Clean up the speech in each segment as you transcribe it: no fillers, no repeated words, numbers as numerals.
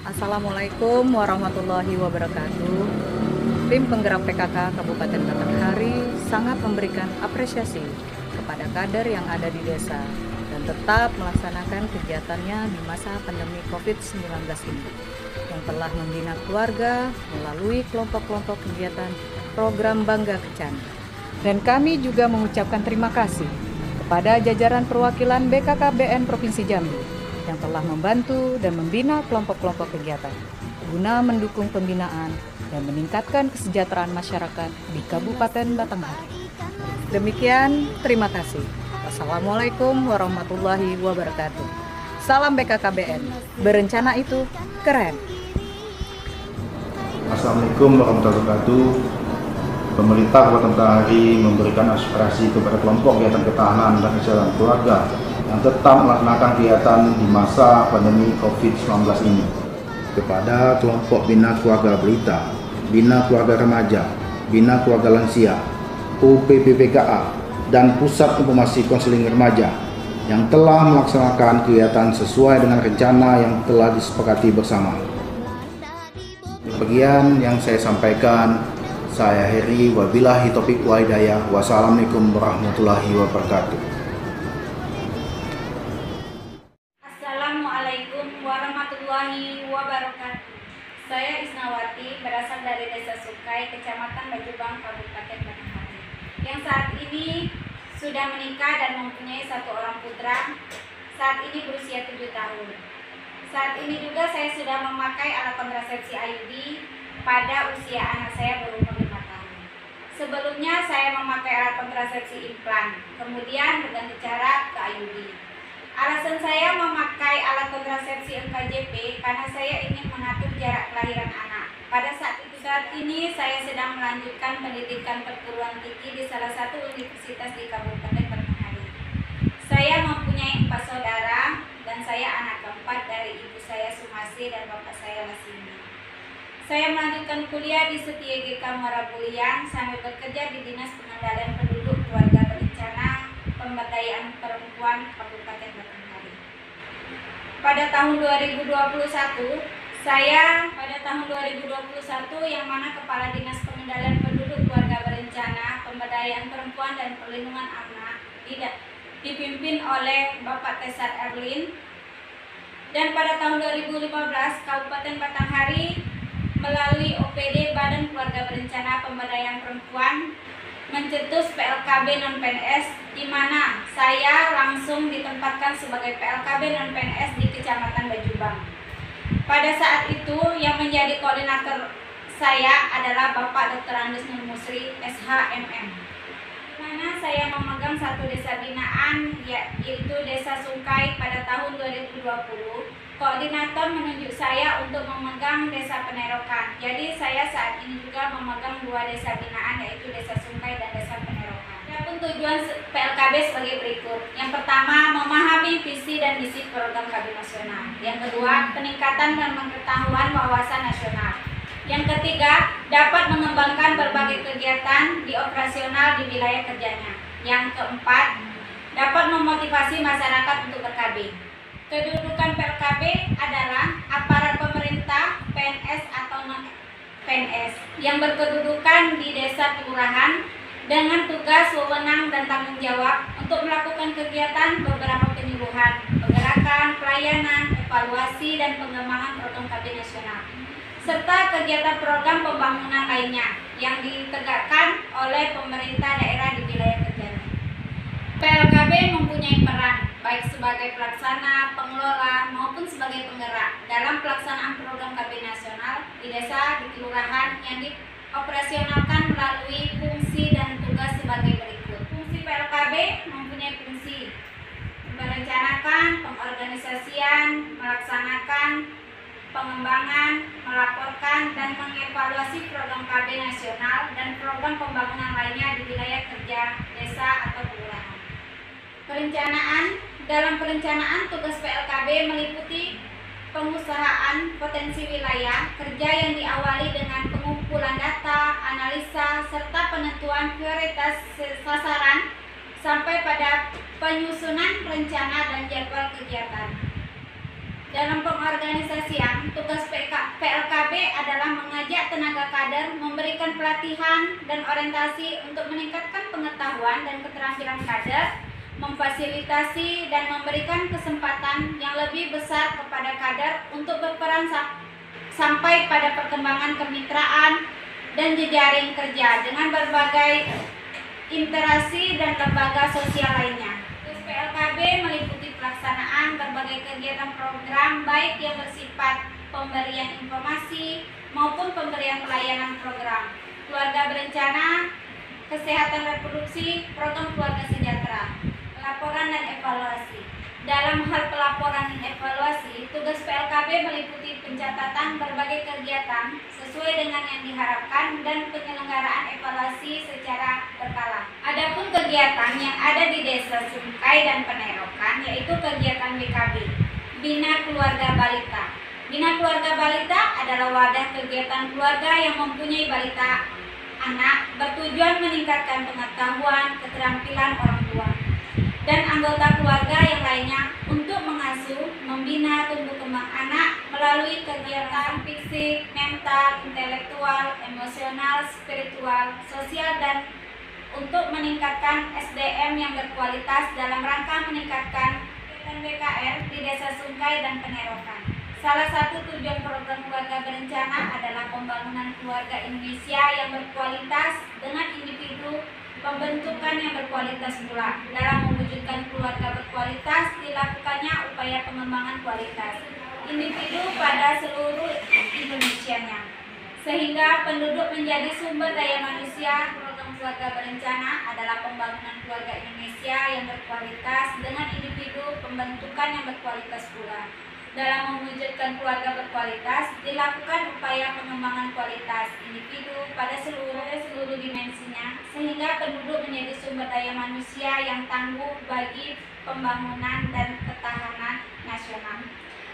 Assalamualaikum warahmatullahi wabarakatuh. Tim penggerak PKK Kabupaten Batanghari sangat memberikan apresiasi kepada kader yang ada di desa dan tetap melaksanakan kegiatannya di masa pandemi COVID-19 ini, yang telah membina keluarga melalui kelompok-kelompok kegiatan program Bangga Kencana. Dan kami juga mengucapkan terima kasih kepada jajaran perwakilan BKKBN Provinsi Jambi yang telah membantu dan membina kelompok-kelompok kegiatan guna mendukung pembinaan dan meningkatkan kesejahteraan masyarakat di Kabupaten Batanghari. Demikian, terima kasih. Wassalamualaikum warahmatullahi wabarakatuh. Salam BKKBN, berencana itu keren. Assalamualaikum warahmatullahi wabarakatuh. Pemerintah Kabupaten Batanghari memberikan aspirasi kepada kelompok kegiatan ketahanan dan kesehatan keluarga yang tetap melaksanakan kegiatan di masa pandemi COVID-19 ini. Kepada kelompok Bina Keluarga Balita, Bina Keluarga Remaja, Bina Keluarga Lansia, UPPPKA, dan Pusat Informasi Konseling Remaja yang telah melaksanakan kegiatan sesuai dengan rencana yang telah disepakati bersama. Bagian yang saya sampaikan, saya Heri, wabillahi taufiq wa hidayah. Wassalamualaikum warahmatullahi wabarakatuh. Assalamualaikum warahmatullahi wabarakatuh. Saya Isnawati, berasal dari Desa Sukai, Kecamatan Bajubang, Kabupaten Batanghari, yang saat ini sudah menikah dan mempunyai satu orang putra, saat ini berusia 7 tahun. Saat ini juga saya sudah memakai alat kontrasepsi IUD pada usia anak saya berumur 5 tahun. Sebelumnya saya memakai alat kontrasepsi implan, kemudian berganti cara ke IUD. Alasan saya memakai alat kontrasepsi NKJP karena saya ingin mengatur jarak kelahiran anak. Pada saat ini saya sedang melanjutkan pendidikan perguruan tinggi di salah satu universitas di Kabupaten Batanghari. Saya mempunyai 4 saudara dan saya anak keempat dari ibu saya Sumasi dan bapak saya Lasini. Saya melanjutkan kuliah di Setia GK Muara Bulian sambil bekerja di Dinas Pengendalian Penduduk Keluarga Berencana Pemberdayaan Perempuan Kabupaten Batanghari. Pada tahun 2021 yang mana Kepala Dinas Pengendalian Penduduk Keluarga Berencana Pemberdayaan Perempuan dan Perlindungan Anak dipimpin oleh Bapak Tesar Erlin. Dan pada tahun 2015 Kabupaten Batanghari melalui OPD Badan Keluarga Berencana Pemberdayaan Perempuan mencetus PLKB non-PNS, di mana saya langsung ditempatkan sebagai PLKB non-PNS di Kecamatan Bajubang. Pada saat itu yang menjadi koordinator saya adalah Bapak Dr. Andes Nur Musri, SHMM, di mana saya memegang satu desa binaan, yaitu Desa Sukai pada tahun 2020. Koordinator menunjuk saya untuk memegang Desa Penerokan. Jadi saya saat ini juga memegang 2 desa binaan, yaitu Desa Sukai dan Desa Penerokan. Adapun tujuan PLKB sebagai berikut. Yang pertama, memahami visi dan misi program KB nasional. Yang kedua, peningkatan dan pengetahuan wawasan nasional. Yang ketiga, dapat mengembangkan berbagai kegiatan di operasional di wilayah kerjanya. Yang keempat, dapat memotivasi masyarakat untuk ber-KB. Kedudukan PLKB adalah aparat pemerintah, PNS atau non-PNS yang berkedudukan di desa kelurahan dengan tugas, wewenang, dan tanggung jawab untuk melakukan kegiatan beberapa penyuluhan, pergerakan, pelayanan, evaluasi, dan pengembangan program KB nasional, serta kegiatan program pembangunan lainnya yang ditegakkan oleh pemerintah daerah di wilayah kerjanya. PLKB mempunyai peran baik sebagai pelaksana, pengelola, maupun sebagai penggerak dalam pelaksanaan program KB nasional di desa, di kelurahan yang dioperasionalkan melalui fungsi dan tugas sebagai berikut. Fungsi PLKB mempunyai fungsi merencanakan, pengorganisasian, melaksanakan, pengembangan, melaporkan, dan mengevaluasi program KB nasional dan program pembangunan lainnya di wilayah kerja desa atau kelurahan. Dalam perencanaan tugas PLKB meliputi pengusahaan potensi wilayah kerja yang diawali dengan pengumpulan data, analisa, serta penentuan prioritas sasaran sampai pada penyusunan rencana dan jadwal kegiatan. Dalam pengorganisasian, tugas PLKB adalah mengajak tenaga kader, memberikan pelatihan dan orientasi untuk meningkatkan pengetahuan dan keterampilan kader, memfasilitasi dan memberikan kesempatan yang lebih besar kepada kader untuk berperan sampai pada perkembangan kemitraan dan jejaring kerja dengan berbagai interaksi dan lembaga sosial lainnya. PLKB meliputi pelaksanaan berbagai kegiatan program baik yang bersifat pemberian informasi maupun pemberian pelayanan program keluarga berencana, kesehatan reproduksi, program keluarga sejahtera, laporan dan evaluasi. Dalam hal pelaporan dan evaluasi, tugas PLKB meliputi pencatatan berbagai kegiatan sesuai dengan yang diharapkan dan penyelenggaraan evaluasi secara berkala. Adapun kegiatan yang ada di Desa Sungkai dan Penerokan yaitu kegiatan BKB, Bina Keluarga Balita. Bina Keluarga Balita adalah wadah kegiatan keluarga yang mempunyai balita anak bertujuan meningkatkan pengetahuan, keterampilan orang tua dan anggota keluarga yang lainnya untuk mengasuh, membina tumbuh kembang anak melalui kegiatan fisik, mental, intelektual, emosional, spiritual, sosial dan untuk meningkatkan SDM yang berkualitas dalam rangka meningkatkan kegiatan BKR di Desa Sungkai dan Penerokan. Salah satu tujuan program keluarga berencana adalah pembangunan keluarga Indonesia yang berkualitas dengan individu pembentukan yang berkualitas pula. Dalam mewujudkan keluarga berkualitas, dilakukannya upaya pengembangan kualitas individu pada seluruh Indonesianya, sehingga penduduk menjadi sumber daya manusia. Program keluarga berencana adalah pembangunan keluarga Indonesia yang berkualitas dengan individu pembentukan yang berkualitas pula. Dalam mewujudkan keluarga berkualitas, dilakukan upaya pengembangan kualitas individu pada seluruh dimensinya, sehingga penduduk menjadi sumber daya manusia yang tangguh bagi pembangunan dan ketahanan nasional.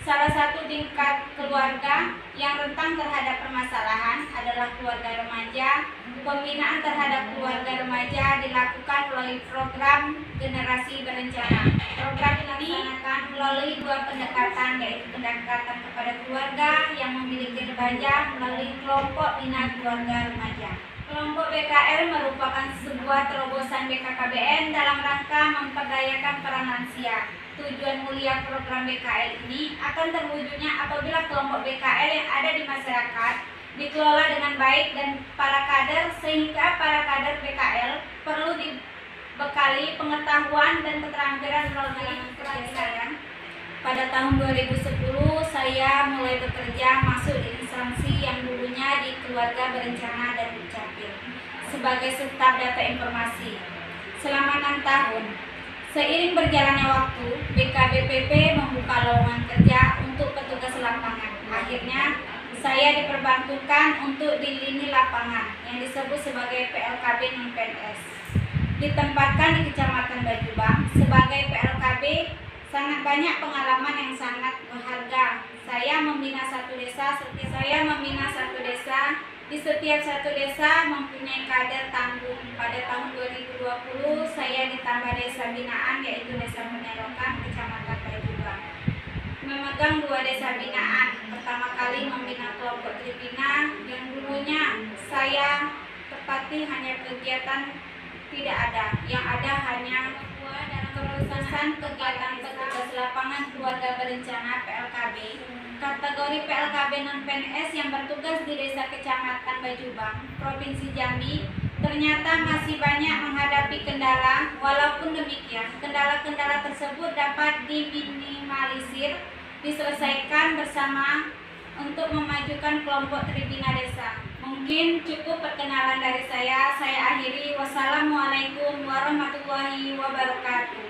Salah satu tingkat keluarga yang rentan terhadap permasalahan adalah keluarga remaja. Pembinaan terhadap keluarga remaja dilakukan melalui program generasi berencana. Program ini dilaksanakan melalui dua pendekatan, yaitu pendekatan kepada keluarga yang memiliki remaja melalui kelompok bina keluarga remaja. Kelompok BKR merupakan sebuah terobosan BKKBN dalam rangka memperdayakan peran lansia. Tujuan mulia program BKL ini akan terwujudnya apabila kelompok BKL yang ada di masyarakat dikelola dengan baik dan para kader, sehingga para kader BKL perlu dibekali pengetahuan dan keterampilan melalui kerjasama. Pada tahun 2010 saya mulai bekerja masuk di instansi yang dulunya di Keluarga Berencana dan Dukcapil sebagai staf data informasi selama 6 tahun. Seiring berjalannya waktu, BKBPP membuka lowongan kerja untuk petugas lapangan. Akhirnya, saya diperbantukan untuk di lini lapangan yang disebut sebagai PLKB non-PNS. Ditempatkan di Kecamatan Bajubang sebagai PLKB, sangat banyak pengalaman yang sangat berharga. Saya membina satu desa. Di setiap satu desa mempunyai kader tangguh. Pada tahun 2020 saya ditambah desa binaan, yaitu Desa Penerokan, Kecamatan Bajubang. Memegang 2 desa binaan. Pertama kali membina kelompok Tribina yang dulunya saya tepati hanya kegiatan tidak ada. Yang ada hanya kelulusan kegiatan petugas lapangan keluarga berencana PLKB. Kategori PLKB non-PNS yang bertugas di Desa Kecamatan Bajubang, Provinsi Jambi, ternyata masih banyak menghadapi kendala. Walaupun demikian, kendala-kendala tersebut dapat diminimalisir, diselesaikan bersama untuk memajukan kelompok Tribina Desa. Mungkin cukup perkenalan dari saya akhiri. Wassalamualaikum warahmatullahi wabarakatuh.